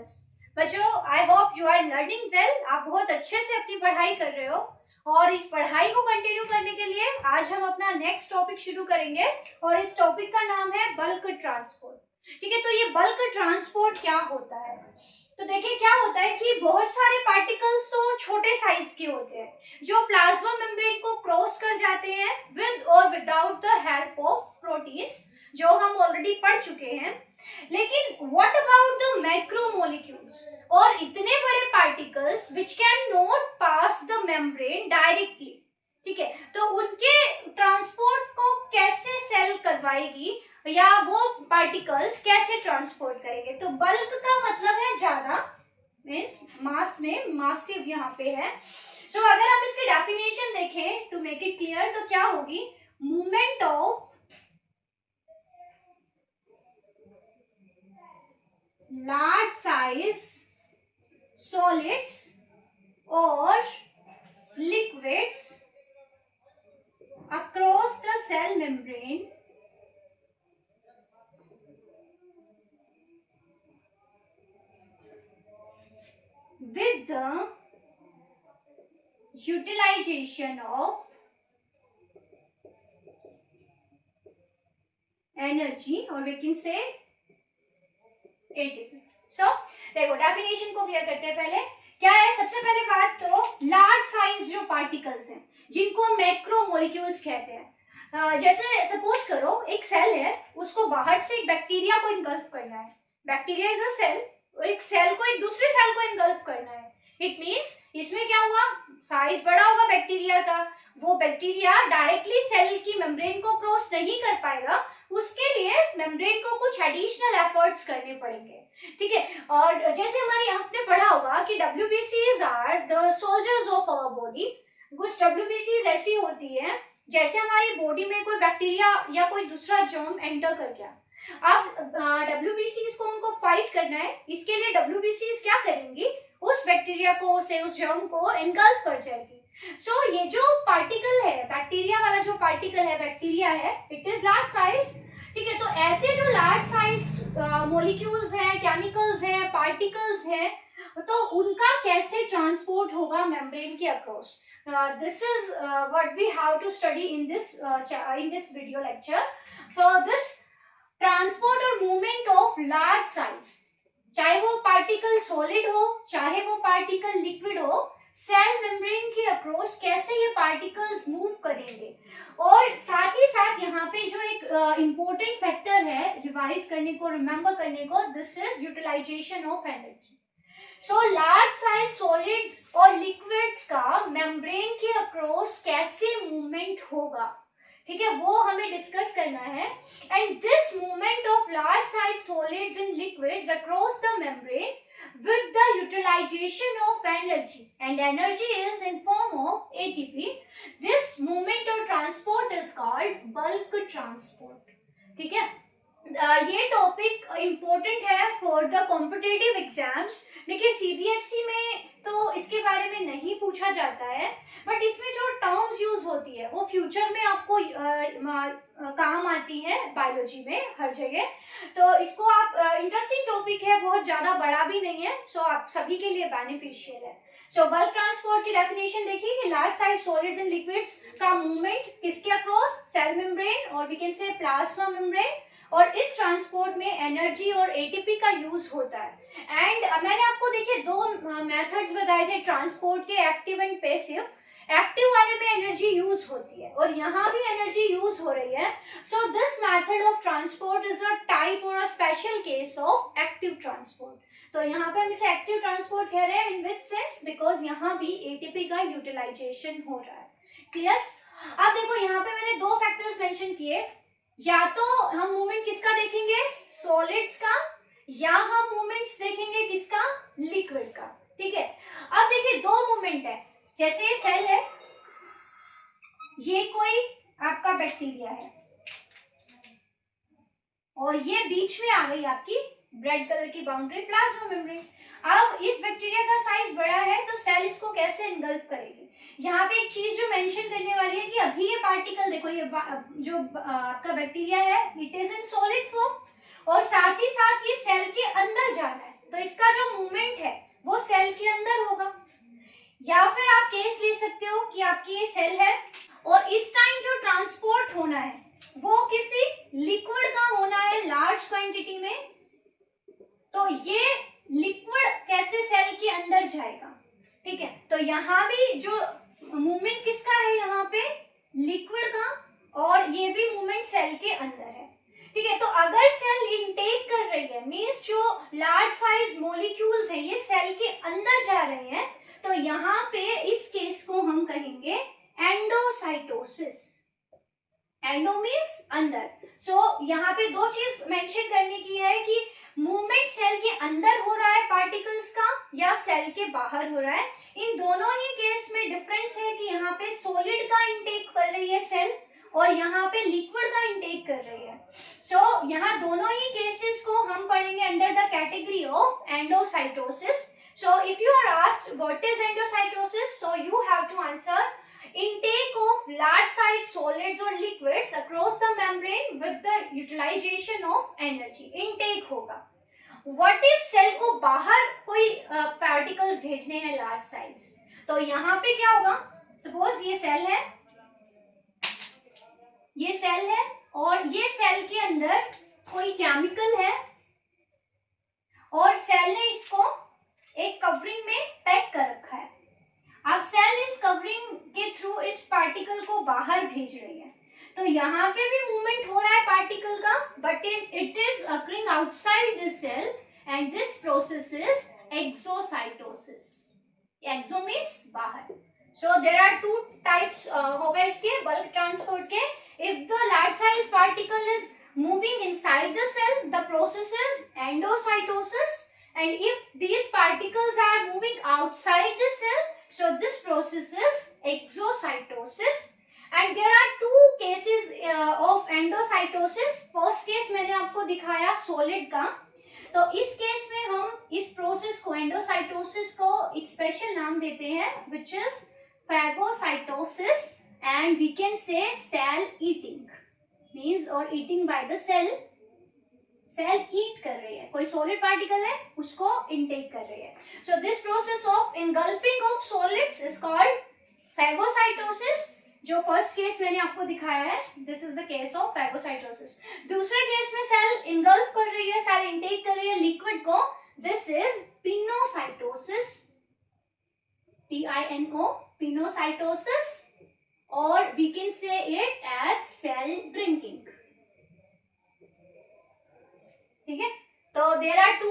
Class. बच्चों, I hope you are learning well. आप बहुत अच्छे से अपनी पढ़ाई कर रहे हो और इस पढ़ाई को कंटिन्यू करने के लिए आज हम अपना नेक्स्ट टॉपिक शुरू करेंगे और इस टॉपिक का नाम है बल्क ट्रांसपोर्ट। ठीक है, तो ये बल्क ट्रांसपोर्ट क्या होता है? तो देखिए क्या होता है कि बहुत सारे पार्टिकल्स तो छोटे साइज के होते हैं जो प्लाज्मा मेम्ब्रेन को क्रॉस कर जाते हैं विद और without the help of proteins, जो हम ऑलरेडी पढ़ चुके हैं। लेकिन व्हाट अबाउट द मैक्रोमोलिक्यूल्स और इतने बड़े particles which can not pass the membrane directly? ठीक है, तो उनके ट्रांसपोर्ट को कैसे सेल करवाएगी या वो पार्टिकल्स कैसे ट्रांसपोर्ट करेंगे? तो बल्क का मतलब है ज्यादा, मीन्स मास में मासिव यहाँ पे है। सो अगर हम इसकी डेफिनेशन देखें टू मेक इट क्लियर तो क्या होगी? Movement of large size solids or liquids across the cell membrane with the utilization of energy, or we can say ATP. So देखो डेफिनेशन को क्लियर करते हैं। पहले क्या है? सबसे पहले बात तो लार्ज साइज जो पार्टिकल्स हैं जिनको मैक्रोमोलिक्यूल्स कहते हैं। जैसे सपोज करो एक सेल है, उसको बाहर से एक बैक्टीरिया को इनगल्फ करना है। बैक्टीरिया इज अ सेल, और एक सेल को एक दूसरे सेल को इनगल्फ करना है। इट मीन्स इसमें क्या हुआ? साइज बड़ा होगा बैक्टीरिया का, वो बैक्टीरिया डायरेक्टली सेल की मेम्ब्रेन को क्रॉस नहीं कर पाएगा, उसके लिए मेम्ब्रेन को कुछ एडिशनल एफर्ट्स करने पड़ेंगे। ठीक है, और जैसे हमारे आपने पढ़ा होगा कि WBCs are the soldiers of our body. कुछ WBCs ऐसी होती है जैसे हमारी बॉडी में कोई बैक्टीरिया या कोई दूसरा जर्म एंटर कर गया। अब WBCs को उनको फाइट करना है, इसके लिए WBCs क्या करेंगी? उस बैक्टीरिया को से उस जर्म को एनगल्फ कर जाएगी। सो ये जो पार्टिकल है, बैक्टीरिया वाला जो पार्टिकल है, बैक्टीरिया है, इट इज लार्ज साइज। ठीक है, तो ऐसे जो लार्ज साइज मॉलिक्यूल्स हैं, केमिकल्स हैं, पार्टिकल्स हैं, तो उनका कैसे ट्रांसपोर्ट होगा मेम्ब्रेन के across? This is what we have to study in this video lecture. So this transport और मूवमेंट ऑफ लार्ज साइज, चाहे वो पार्टिकल सॉलिड हो चाहे वो पार्टिकल लिक्विड हो, सेल मेम्ब्रेन के अक्रॉस कैसे ये पार्टिकल्स मूव करेंगे। और साथ ही साथ यहाँ पे जो एक इम्पोर्टेंट फैक्टर है रिवाइज करने को, रिमेम्बर करने को, this is utilization of energy. So large size solids और लिक्विड्स का मेम्ब्रेन के अक्रॉस कैसे मूवमेंट होगा, ठीक है, वो हमें डिस्कस करना है। And this movement of large size solids and liquids across the membrane with the utilization of energy, and energy is in form of ATP. This movement or transport is called bulk transport. ठीक है, ये topic important है for the competitive exams. देखिए CBSE में तो इसके बारे में नहीं पूछा जाता है, बट इसमें जो टर्म्स यूज होती है वो फ्यूचर में आपको काम आती है बायोलॉजी में हर जगह। तो इसको आप इंटरेस्टिंग टॉपिक है, बहुत ज्यादा बड़ा भी नहीं है, सो आप सभी के लिए बेनिफिशियल है। सो बल्क ट्रांसपोर्ट की डेफिनेशन देखिए कि large size solids and liquids का मूवमेंट किसके अक्रॉस? सेल मेम्ब्रेन और we can say plasma membrane, और इस ट्रांसपोर्ट में एनर्जी और एटीपी का यूज होता है। एंड मैंने आपको देखिए दो मेथड्स बताए थे ट्रांसपोर्ट के, एक्टिव एंड पैसिव। एक्टिव वाले में एनर्जी यूज होती है और यहाँ भी एनर्जी यूज हो रही है। So this method of transport is a type और a special case of active transport. तो यहाँ पे हम इसे एक्टिव ट्रांसपोर्ट कह रहे हैं इन विच सेंस, बिकॉज यहाँ भी एटीपी का यूटिलाइजेशन हो रहा है। क्लियर? अब देखो यहाँ पे मैंने दो फैक्टर्स मेंशन किए, या तो हम मूवमेंट किसका देखेंगे? सॉलिड्स का, या हम मूवमेंट्स देखेंगे किसका? लिक्विड का। ठीक है, अब देखिए दो मूवमेंट है, जैसे ये सेल है, ये कोई आपका बैक्टीरिया है, और ये बीच में आ गई आपकी रेड कलर की बाउंड्री प्लाज्मा मेम्ब्रेन। अब इस बैक्टीरिया का साइज बड़ा है तो सेल इसको कैसे इनगल्फ करेगी? यहाँ पे एक चीज जो मेंशन करने वाली है कि अभी ये पार्टिकल देखो, ये जो आपका बैक्टीरिया है, it is in solid form, और साथ ही साथ ये सेल के अंदर जाना है। तो इसका जो मूवमेंट है वो सेल के अंदर होगा। या फिर आप केस ले सकते हो कि आपकी ये सेल है और इस टाइम जो ट्रांसपोर्ट होना है वो किसी लिक्विड का होना है लार्ज क्वांटिटी में, तो ये लिक्विड कैसे सेल के अंदर जाएगा, ठीक है। तो यहाँ भी जो मूवमेंट किसका है, यहाँ पे लिक्विड का, और ये भी मूवमेंट सेल के अंदर है, ठीक है। तो अगर सेल इनटेक कर रही है मींस जो लार्ज साइज मॉलिक्यूल्स है ये सेल के अंदर जा रहे हैं, तो यहाँ पे इस केस को हम कहेंगे एंडोसाइटोसिस। एंडो मींस अंदर। सो यहाँ पे दो चीज मेंशन करने की है कि मूवमेंट सेल के अंदर हो रहा है पार्टिकल्स का या सेल के बाहर हो रहा है। इन दोनों ही केस में डिफरेंस है कि यहाँ पे सॉलिड का इंटेक कर रही है सेल और यहाँ पे लिक्विड का इंटेक कर रही है। सो यहाँ दोनों ही केसेस को हम पढ़ेंगे under the category of endocytosis. So if you are asked what is endocytosis, so you have to answer intake of large size solids or liquids across the membrane with the utilization of energy. Intake होगा। What if cell को बाहर कोई particles भेजने हैं large size, तो यहाँ पे क्या होगा, सपोज ये सेल है, ये सेल है और ये सेल के अंदर कोई केमिकल है और सेल ने इसको एक कवरिंग में पैक कर रखा है। अब सेल इस कवरिंग के थ्रू इस पार्टिकल को बाहर भेज रही है, तो यहाँ पे भी मूवमेंट हो रहा है पार्टिकल का, but it is occurring outside this cell and this process is exocytosis. Exo means बाहर। So there are two types होगा इसके बल्क ट्रांसपोर्ट के। If the large size particle is moving inside the cell, the process is endocytosis, and if these particles are moving outside the cell, so this process is exocytosis. And there are two cases of endocytosis. First case मैंने आपको दिखाया solid का, तो इस case में हम इस process को एंडोसाइटोसिस को एक स्पेशल नाम देते हैं which is phagocytosis, and we can say cell eating means or eating by the cell. Cell eat कर रही है, कोई सॉलिड पार्टिकल है उसको इनटेक कर रही है। So this process of engulfing of solids is called phagocytosis. जो फर्स्ट केस मैंने आपको दिखाया है, this is the case of phagocytosis. दूसरे केस में सेल इनगल्फ कर रही है, सेल इनटेक कर रही है लिक्विड को, this is pinocytosis, PINO, pinocytosis, और we can say it as cell drinking, ठीक है। तो there are two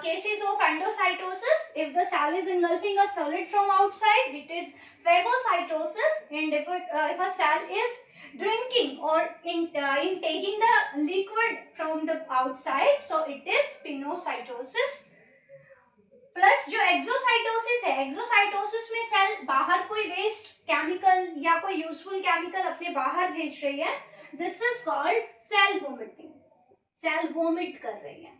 cases of endocytosis. If the cell is engulfing a solid from outside, it is phagocytosis, and if a cell is drinking or intaking the liquid from the outside, so it is pinocytosis. Plus जो exocytosis है, exocytosis में cell बाहर कोई waste chemical या कोई useful chemical अपने बाहर भेज रही है, this is called cell vomiting. Cell vomit कर रही है,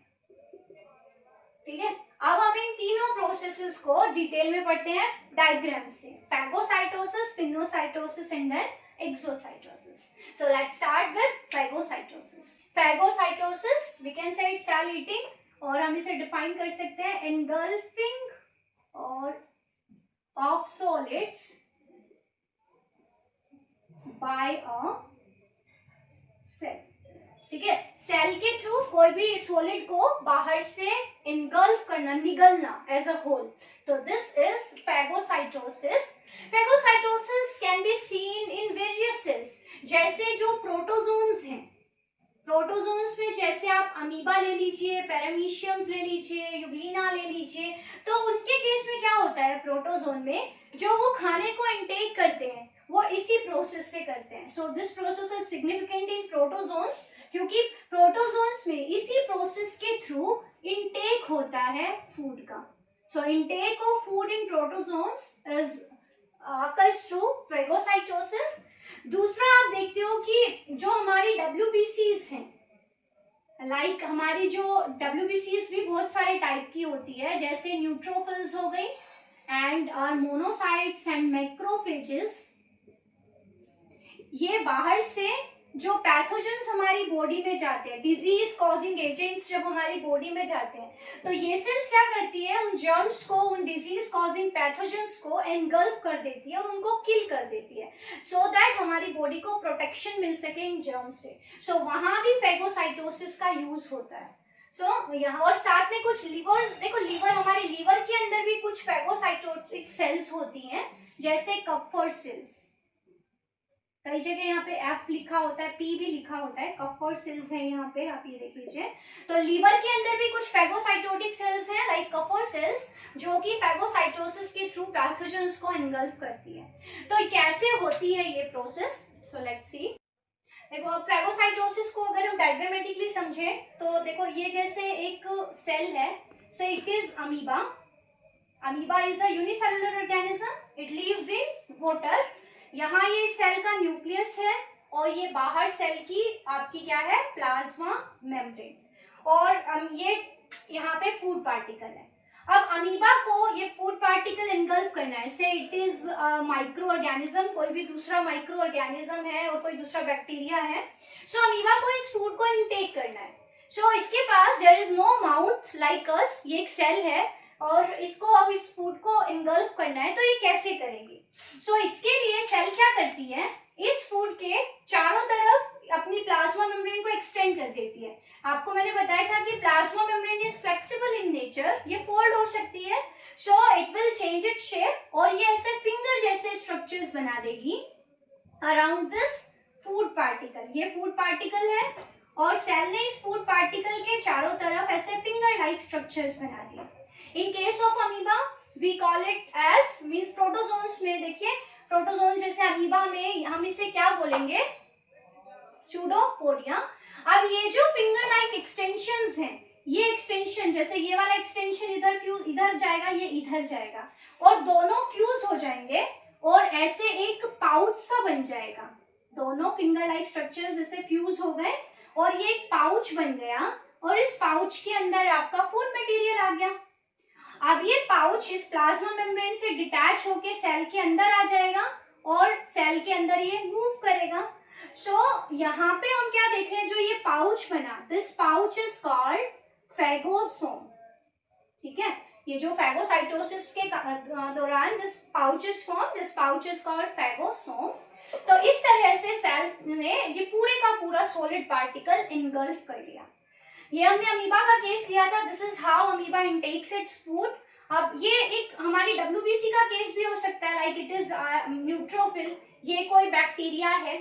ठीक है। अब हम इन तीनों प्रोसेसेस को डिटेल में पढ़ते हैं डायग्राम से, phagocytosis, pinocytosis and then exocytosis. So let's start with phagocytosis. Phagocytosis we can say it's cell eating, और हम इसे डिफाइन कर सकते हैं एनगल्फिंग और of solids by a cell, ठीक है। सेल के थ्रू कोई भी सॉलिड को बाहर से इनगल्फ करना, निगलना एज अ होल, तो this is phagocytosis. Phagocytosis can be seen in various cells, जैसे जो प्रोटोजोन्स हैं, प्रोटोजोन्स में जैसे आप अमीबा ले लीजिए, पैरामीशियम्स ले लीजिए, यूग्लिना ले लीजिए, तो उनके केस में क्या होता है, प्रोटोजोन में जो वो खाने को इनटेक करते हैं वो इसी प्रोसेस से करते हैं। So this process is significant in protozoans, क्योंकि प्रोटोजोन्स में इसी प्रोसेस के थ्रू इनटेक होता है फूड का। So intake of food in protozoans is occurs through phagocytosis। दूसरा आप देखते हो कि जो हमारी WBCs हैं, लाइक हमारी जो WBCs भी बहुत सारे टाइप की होती है, जैसे न्यूट्रोफिल्स हो गई and or monocytes and macrophages, ये बाहर से जो पैथोजेंस हमारी बॉडी में जाते हैं, डिजीज कॉजिंग एजेंट्स जब हमारी बॉडी में जाते हैं, तो ये सेल्स क्या करती है, उन जर्म्स को, उन डिजीज कॉजिंग पैथोजेंस को एनगल्फ कर देती है और उनको किल कर देती है, सो दैट हमारी बॉडी को प्रोटेक्शन मिल सके इन जर्म्स से। सो वहां भी फेगोसाइटोसिस का यूज होता है। यहाँ और साथ में कुछ लिवर्स, देखो लीवर, हमारे लीवर के अंदर भी कुछ फेगोसाइटोटिक सेल्स होती हैं, जैसे कप्फर सेल्स। कई जगह यहाँ पे एफ लिखा होता है, पी भी लिखा होता है, कप्फर सेल्स है यहाँ पे, आप ये देख लीजिए। तो लीवर के अंदर भी कुछ फेगोसाइटोटिक सेल्स हैं लाइक कप्फर सेल्स, जो कि फेगोसाइटोसिस के थ्रू पैथोजेंस को एनगल्फ करती है। तो कैसे होती है ये प्रोसेस, सो लेट्स सी। देखो अब फेगोसाइटोसिस को अगर हम डायग्रामेटिकली समझे तो देखो ये जैसे एक सेल है, say it is amoeba. Amoeba is a unicellular organism, it lives in water. यहाँ ये सेल का न्यूक्लियस है और ये बाहर सेल की आपकी क्या है, प्लाज्मा मेम्ब्रेन। और ये यहाँ पे फूड पार्टिकल है। अब अमीबा को ये फूड पार्टिकल एनगल्फ करना है, say it is micro organism, कोई भी दूसरा माइक्रो ऑर्गेनिज्म है और कोई दूसरा बैक्टीरिया है। सो अमीबा को इस फूड को इनटेक करना है। सो इसके पास there is no mouth like us, ये एक सेल है और इसको अब इस फूड को इनगल्फ करना है, तो ये कैसे करेंगे। सो इसके लिए सेल क्या करती है, इस फूड के चारों तरफ अपनी प्लाज्मा मेम्ब्रेन को एक्सटेंड कर देती है। आपको मैंने बताया था कि plasma membrane is flexible in nature, ये फोल्ड हो सकती है, so it will change it shape और ये ऐसे फिंगर जैसे स्ट्रक्चर्स बना देगी अराउंड दिस फूड पार्टिकल। ये फूड पार्टिकल है और सेल ने इस फूड पार्टिकल के चारों तरफ ऐसे फिंगर लाइक स्ट्रक्चर्स बना दिए। In case of amoeba we call it as, means protozoans में देखिए, प्रोटोजोन जैसे अमीबा में हम इसे क्या बोलेंगे, सूडोपोडिया। अब ये जो फिंगर लाइक एक्सटेंशंस हैं, ये एक्सटेंशन जैसे ये वाला एक्सटेंशन इधर जाएगा, ये इधर जाएगा और दोनों फ्यूज हो जाएंगे और ऐसे एक पाउच सा बन जाएगा। दोनों फिंगर लाइक स्ट्रक्चर्स ऐसे फ्यूज हो गए और ये एक पाउच बन गया और इस पाउच के अंदर आपका फूड मटेरियल आ गया। अब ये पाउच इस प्लाज्मा मेम्ब्रेन से डिटैच होके सेल के अंदर आ जाएगा और सेल के अंदर ये मूव करेगा। यहाँ पे हम क्या देख रहे हैं, जो ये पाउच बना, this pouch is called phagosome. ठीक है, ये जो फेगोसाइटोसिस के दौरान this pouch is form, this pouch is called phagosome. तो इस तरह से सेल ने ये पूरे का पूरा सॉलिड पार्टिकल इनगल्फ कर लिया। ये हमने अमीबा का केस लिया था, this is how amoeba intakes its food. अब ये एक हमारी डब्ल्यूबीसी का केस भी हो सकता है, लाइक इट इज न्यूट्रोफिल। ये कोई बैक्टीरिया है,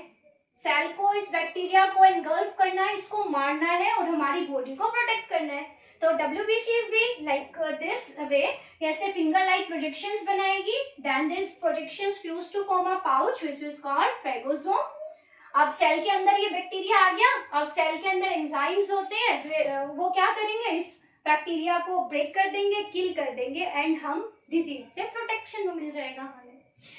सेल को इस बैक्टीरिया को एनगल्फ करना है, इसको मारना है और हमारी बॉडी को प्रोटेक्ट करना है। तो WBC is be like this way, कैसे फिंगर लाइक प्रोजेक्शंस बनाएगी, then this projections fuse to form a pouch which is called phagosome. अब सेल के अंदर ये बैक्टीरिया आ गया, अब सेल के अंदर एंजाइम्स होते हैं, वो क्या करेंगे, इस बैक्टीरिया को ब्रेक कर देंगे, किल कर देंगे एंड हम डिजीज से प्रोटेक्शन मिल जाएगा हमें।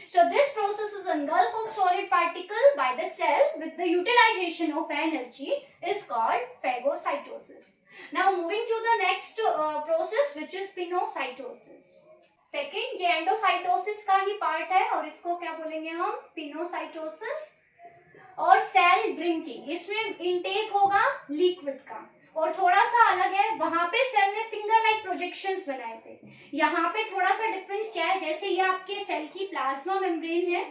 So this process is engulf of solid particle by the cell with the utilization of energy is called phagocytosis. Now moving to the next process which is pinocytosis. Second, ये endocytosis का ही part है और इसको क्या बोलेंगे हम, pinocytosis. और cell drinking, इसमें इनटेक होगा लिक्विड का और थोड़ा सा अलग है, वहां पे सेल ने फिंगर लाइक प्रोजेक्शंस बनाए थे। यहाँ पे थोड़ा सा डिफरेंस क्या है, जैसे ये आपके सेल की प्लाज्मा मेम्ब्रेन है,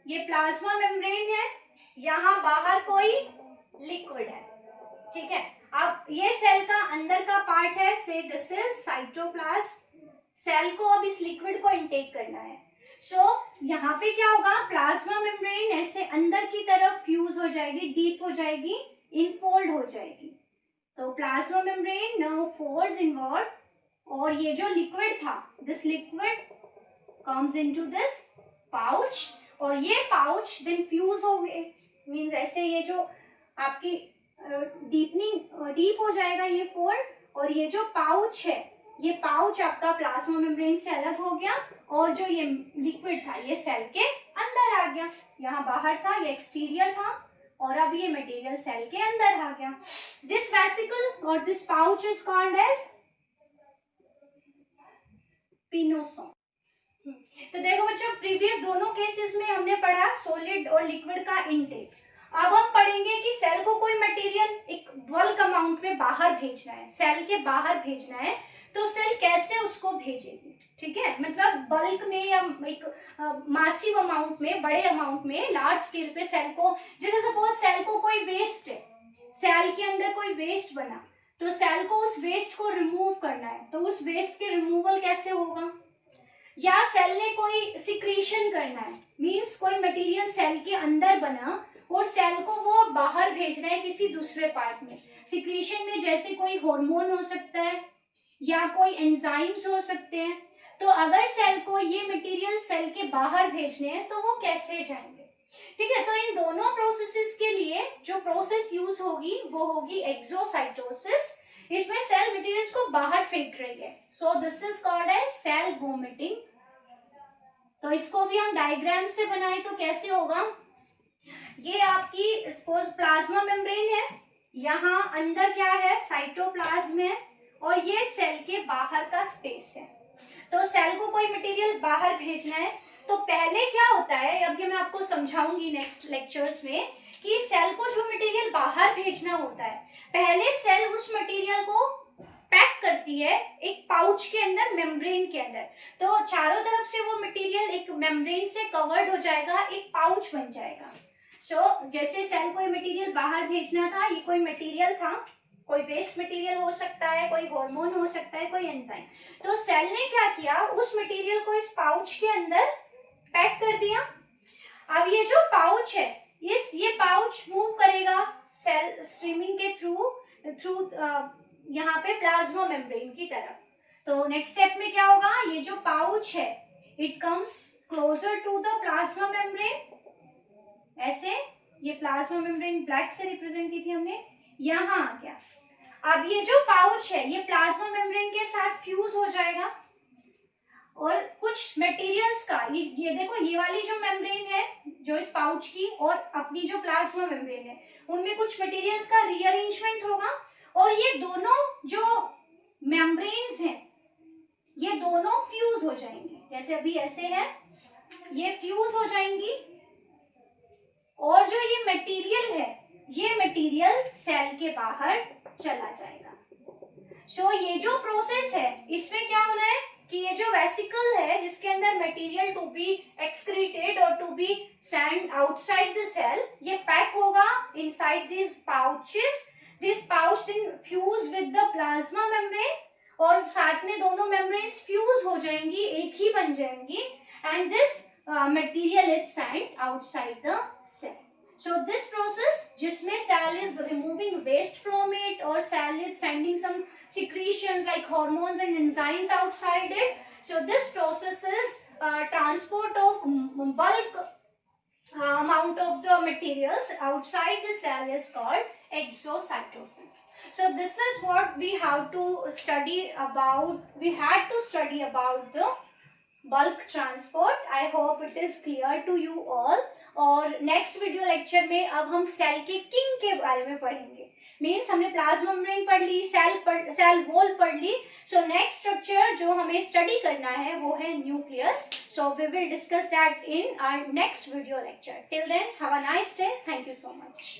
ये प्लाज्मा मेम्ब्रेन है, यहाँ बाहर कोई लिक्विड है। ठीक है, अब ये सेल का अंदर का पार्ट है, से दिस इज साइटोप्लाज्म। सेल को अब इस लिक्विड को इनटेक करना है। यहाँ पे क्या होगा, प्लाज्मा मेम्ब्रेन ऐसे अंदर की तरफ फ्यूज हो जाएगी, डीप हो जाएगी, इनफोल्ड हो जाएगी। तो plasma membrane now folds inward और ये जो लिक्विड था, this liquid comes into this pouch और ये पाउच देन फ्यूज हो गए, मींस ऐसे ये जो आपकी डीप हो जाएगा ये फोल्ड, और ये जो पाउच है, ये पाउच आपका प्लाज्मा मेम्ब्रेन से अलग हो गया और जो ये लिक्विड था ये सेल के अंदर आ गया। यहाँ बाहर था, ये एक्सटीरियर था और अब ये मटेरियल सेल के अंदर आ गया। दिस वेसिकल और this pouch is called as pinosome. तो देखो बच्चों, प्रीवियस दोनों केसेस में हमने पढ़ा सॉलिड और लिक्विड का इनटेक। अब हम पढ़ेंगे कि सेल को कोई मटेरियल एक बल्क अमाउंट में बाहर भेजना है, सेल के बाहर भेजना है, तो सेल कैसे उसको भेजेगी, ठीक है। मतलब बल्क में या एक मासिव अमाउंट में, बड़े अमाउंट में, लार्ज स्केल पे सेल को, जैसे सपोज सेल को कोई वेस्ट है, सेल के अंदर कोई वेस्ट बना, तो सेल को उस वेस्ट को रिमूव करना है, तो उस वेस्ट के रिमूवल कैसे होगा। या सेल ने कोई सिक्रीशन करना है, मींस कोई मटेरियल सेल के अंदर बना और सेल को वो बाहर भेजना है किसी दूसरे पार्ट में। सिक्रीशन में जैसे कोई हार्मोन हो सकता है या कोई एंजाइम्स हो सकते हैं। तो अगर सेल को ये मटेरियल सेल के बाहर भेजने हैं तो वो कैसे जाएंगे, ठीक है। तो इन दोनों प्रोसेसेस के लिए जो प्रोसेस यूज होगी वो होगी एक्सोसाइटोसिस। इसमें सेल मटेरियल्स को बाहर फेंक रही है, so this is called as cell vomiting. तो इसको भी हम डायग्राम से बनाए तो कैसे होगा, ये आपकी सपोज प्लाज्मा मेम्ब्रेन है, यहाँ अंदर क्या है, साइटोप्लाज्म है, और ये सेल के बाहर का स्पेस है। तो सेल को कोई मटेरियल बाहर भेजना है तो पहले क्या होता है, अब ये मैं आपको समझाऊंगी नेक्स्ट लेक्चर्स में, कि सेल को जो मटेरियल बाहर भेजना होता है, पहले सेल उस मटेरियल को पैक करती है एक पाउच के अंदर, मेम्ब्रेन के अंदर। तो चारों तरफ से वो मटेरियल एक मेम्ब्रेन से कवर्ड हो जाएगा, एक पाउच बन जाएगा। सो जैसे सेल को मटेरियल बाहर भेजना था, ये कोई मटेरियल था, कोई वेस्ट मटेरियल हो सकता है, कोई हार्मोन हो सकता है, कोई एंजाइम। तो सेल ने क्या किया, उस मटेरियल को इस पाउच के अंदर पैक कर दिया। अब ये जो पाउच है, ये पाउच मूव करेगा सेल स्ट्रीमिंग के थ्रू यहाँ पे प्लाज्मा मेम्ब्रेन की तरफ। तो नेक्स्ट स्टेप में क्या होगा, ये जो पाउच है it comes closer to the plasma membrane, ऐसे ये प्लाज्मा मेम्ब्रेन ब्लैक से रिप्रेजेंट की थी हमने, यहाँ आ गया। अब ये जो पाउच है ये प्लाज्मा मेम्ब्रेन के साथ फ्यूज हो जाएगा और कुछ मटेरियल्स का, ये देखो ये वाली जो मेम्ब्रेन है जो इस पाउच की और अपनी जो प्लाज्मा मेम्ब्रेन है, उनमें कुछ मटेरियल्स का रीअरेंजमेंट होगा और ये दोनों जो मेम्ब्रेन्स हैं ये दोनों फ्यूज हो जाएंगे, जैसे अभी ऐसे है, ये फ्यूज हो जाएंगी और जो ये मटेरियल है ये मटेरियल सेल के बाहर चला जाएगा। सो ये जो प्रोसेस है इसमें क्या होना है कि ये जो वेसिकल है जिसके अंदर मटेरियल टू बी एक्सक्रीटेड और to be send outside the cell, ये पैक होगा inside this pouches. This pouch then fuse with the plasma membrane और साथ में दोनों मेम्ब्रेन्स फ्यूज हो जाएंगी, एक ही बन जाएंगी, and this material is send outside the cell. So this process जिसमें cell is removing waste from it or cell is sending some secretions like hormones and enzymes outside it. So this process is transport of bulk amount of the materials outside the cell is called exocytosis. So this is what we have to study about. We had to study about the bulk transport. I hope it is clear to you all. और next video lecture में अब हम cell के king के बारे में पढ़ेंगे। Means हमने प्लाज्मा मेम्ब्रेन पढ़ ली, सेल वॉल पढ़ ली। सो नेक्स्ट स्ट्रक्चर जो हमें स्टडी करना है वो है nucleus. So we will discuss that in our next video lecture. Till then have a nice day, thank you so much.